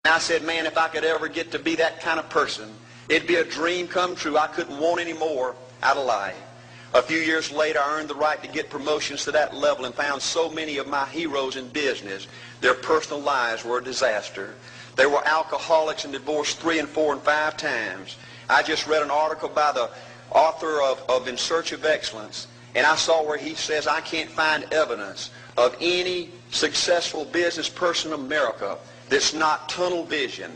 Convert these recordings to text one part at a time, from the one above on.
And I said, man, if I could ever get to be that kind of person, it'd be a dream come true. I couldn't want any more out of life. A few years later, I earned the right to get promotions to that level and found so many of my heroes in business, their personal lives were a disaster. They were alcoholics and divorced 3 and 4 and 5 times. I just read an article by the author of In Search of Excellence, and I saw where he says, I can't find evidence of any successful business person in America that's not tunnel vision,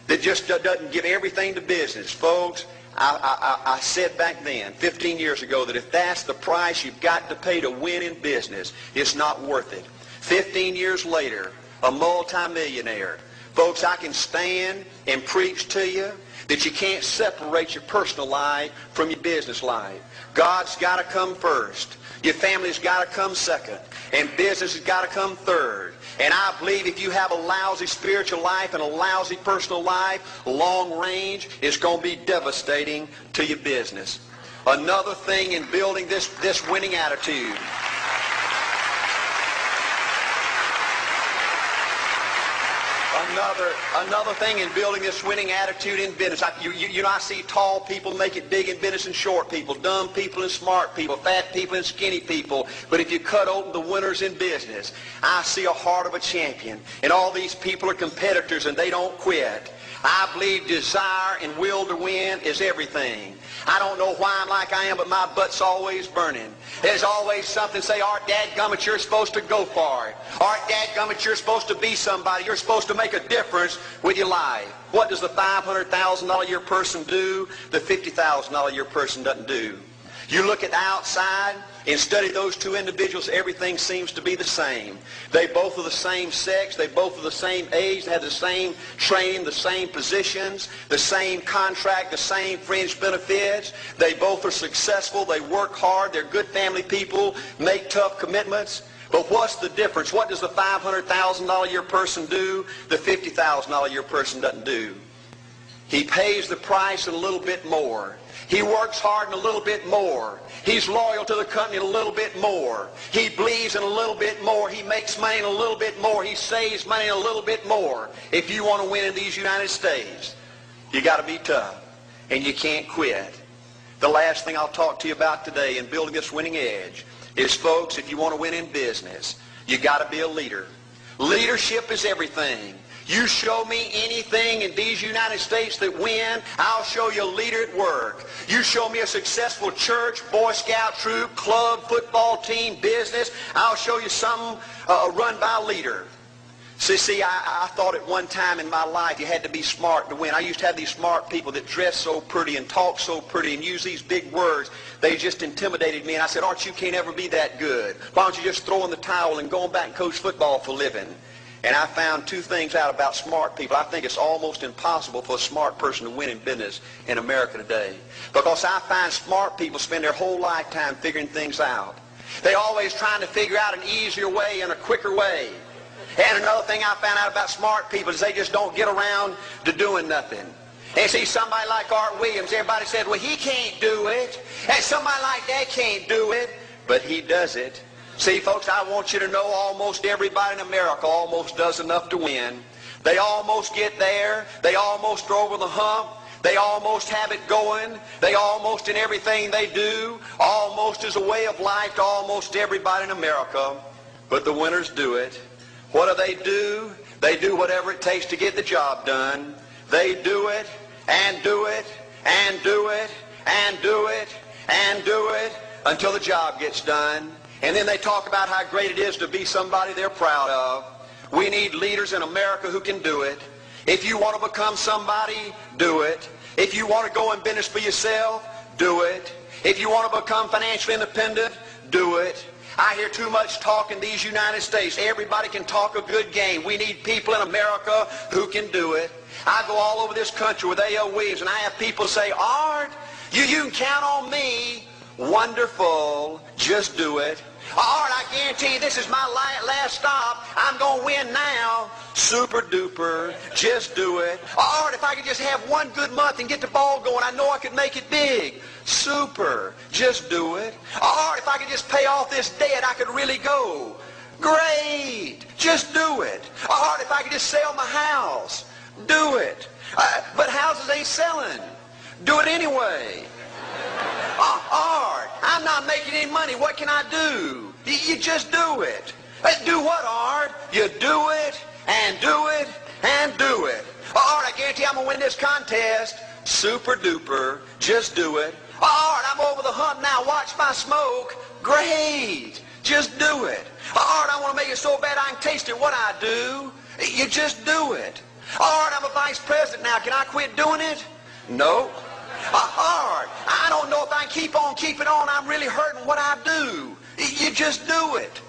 that just doesn't give everything to business. Folks, I said back then, 15 years ago, that if that's the price you've got to pay to win in business, it's not worth it. 15 years later, a multimillionaire. Folks, I can stand and preach to you that you can't separate your personal life from your business life. God's got to come first. Your family's got to come second. And business has got to come third. And I believe if you have a lousy spiritual life and a lousy personal life, long range is going to be devastating to your business. Another thing in building this winning attitude. Another thing in building this winning attitude in business. You know, I see tall people make it big in business and short people, dumb people and smart people, fat people and skinny people. But if you cut open the winners in business, I see a heart of a champion. And all these people are competitors and they don't quit. I believe desire and will to win is everything. I don't know why I'm like I am, but my butt's always burning. There's always something say, Art, dadgummit, you're supposed to go for it. Art, dadgummit, you're supposed to be somebody. You're supposed to make a difference with your life. What does the $500,000 a year person do? The $50,000 a year person doesn't do. You look at the outside and study those two individuals, everything seems to be the same. They both are the same sex, they both are the same age, they have the same training, the same positions, the same contract, the same fringe benefits. They both are successful, they work hard, they're good family people, make tough commitments. But what's the difference? What does the $500,000 a year person do? The $50,000 a year person doesn't do. He pays the price and a little bit more. He works hard and a little bit more. He's loyal to the company a little bit more. He believes in a little bit more. He makes money in a little bit more. He saves money in a little bit more. If you want to win in these United States, you got to be tough and you can't quit. The last thing I'll talk to you about today in building this winning edge is, folks, if you want to win in business, you got to be a leader. Leadership is everything. You show me anything in these United States that win, I'll show you a leader at work. You show me a successful church, Boy Scout troop, club, football team, business, I'll show you something run by a leader. See, I thought at one time in my life you had to be smart to win. I used to have these smart people that dress so pretty and talk so pretty and use these big words. They just intimidated me. And I said, Art, you can't ever be that good. Why don't you just throw in the towel and go back and coach football for a living? And I found two things out about smart people. I think it's almost impossible for a smart person to win in business in America today. Because I find smart people spend their whole lifetime figuring things out. They're always trying to figure out an easier way and a quicker way. And another thing I found out about smart people is they just don't get around to doing nothing. And see, somebody like Art Williams, everybody said, well, he can't do it. And somebody like that can't do it. But he does it. See, folks, I want you to know almost everybody in America almost does enough to win. They almost get there. They almost throw over the hump. They almost have it going. They almost in everything they do, almost as a way of life to almost everybody in America. But the winners do it. What do? They do whatever it takes to get the job done. They do it and do it and do it and do it and do it until the job gets done. And then they talk about how great it is to be somebody they're proud of. We need leaders in America who can do it. If you want to become somebody, do it. If you want to go in business for yourself, do it. If you want to become financially independent, do it. I hear too much talk in these United States. Everybody can talk a good game. We need people in America who can do it. I go all over this country with A.L. Williams, and I have people say, Art, you can count on me. Wonderful. Just do it. Art, I guarantee you this is my last stop. I'm going to win now. Super duper. Just do it. Art, if I could just have one good month and get the ball going, I know I could make it big. Super. Just do it. Art, if I could just pay off this debt, I could really go. Great. Just do it. Art, if I could just sell my house. Do it. But houses ain't selling. Do it anyway. Art, I'm not making any money. What can I do? You just do it. Do what, Art? You do it, and do it, and do it. Art, I guarantee I'm going to win this contest. Super duper. Just do it. Art, I'm over the hump now. Watch my smoke. Great. Just do it. Art, I want to make it so bad I can taste it. What I do? You just do it. Art, I'm a vice president now. Can I quit doing it? No. Art, I don't know if I can keep on keeping on. I'm really hurting. What I do? You just do it.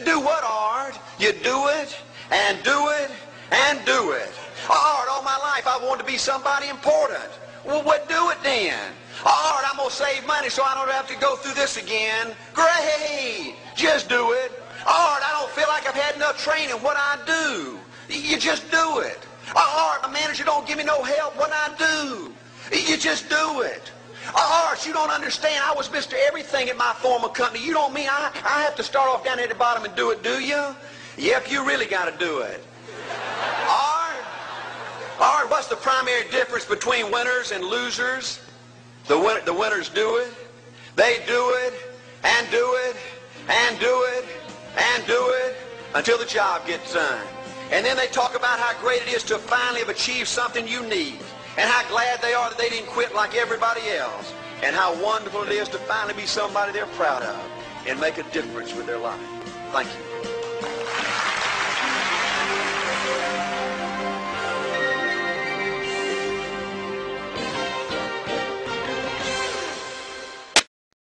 Do what, Art? You do it, and do it, and do it. Art, all my life I wanted to be somebody important. Well, what do it then? Art, I'm going to save money so I don't have to go through this again. Great. Just do it. Art, I don't feel like I've had enough training. What I do? You just do it. Art, my manager don't give me no help. What I do? You just do it. Art, you don't understand. I was Mr. Everything at my former company. You don't mean I have to start off down at the bottom and do it, do you? Yep, you really got to do it. Art, what's the primary difference between winners and losers? The winners do it. They do it, and do it, and do it, and do it, until the job gets done. And then they talk about how great it is to finally have achieved something unique, and how glad they are that they didn't quit like everybody else, and how wonderful it is to finally be somebody they're proud of and make a difference with their life. Thank you.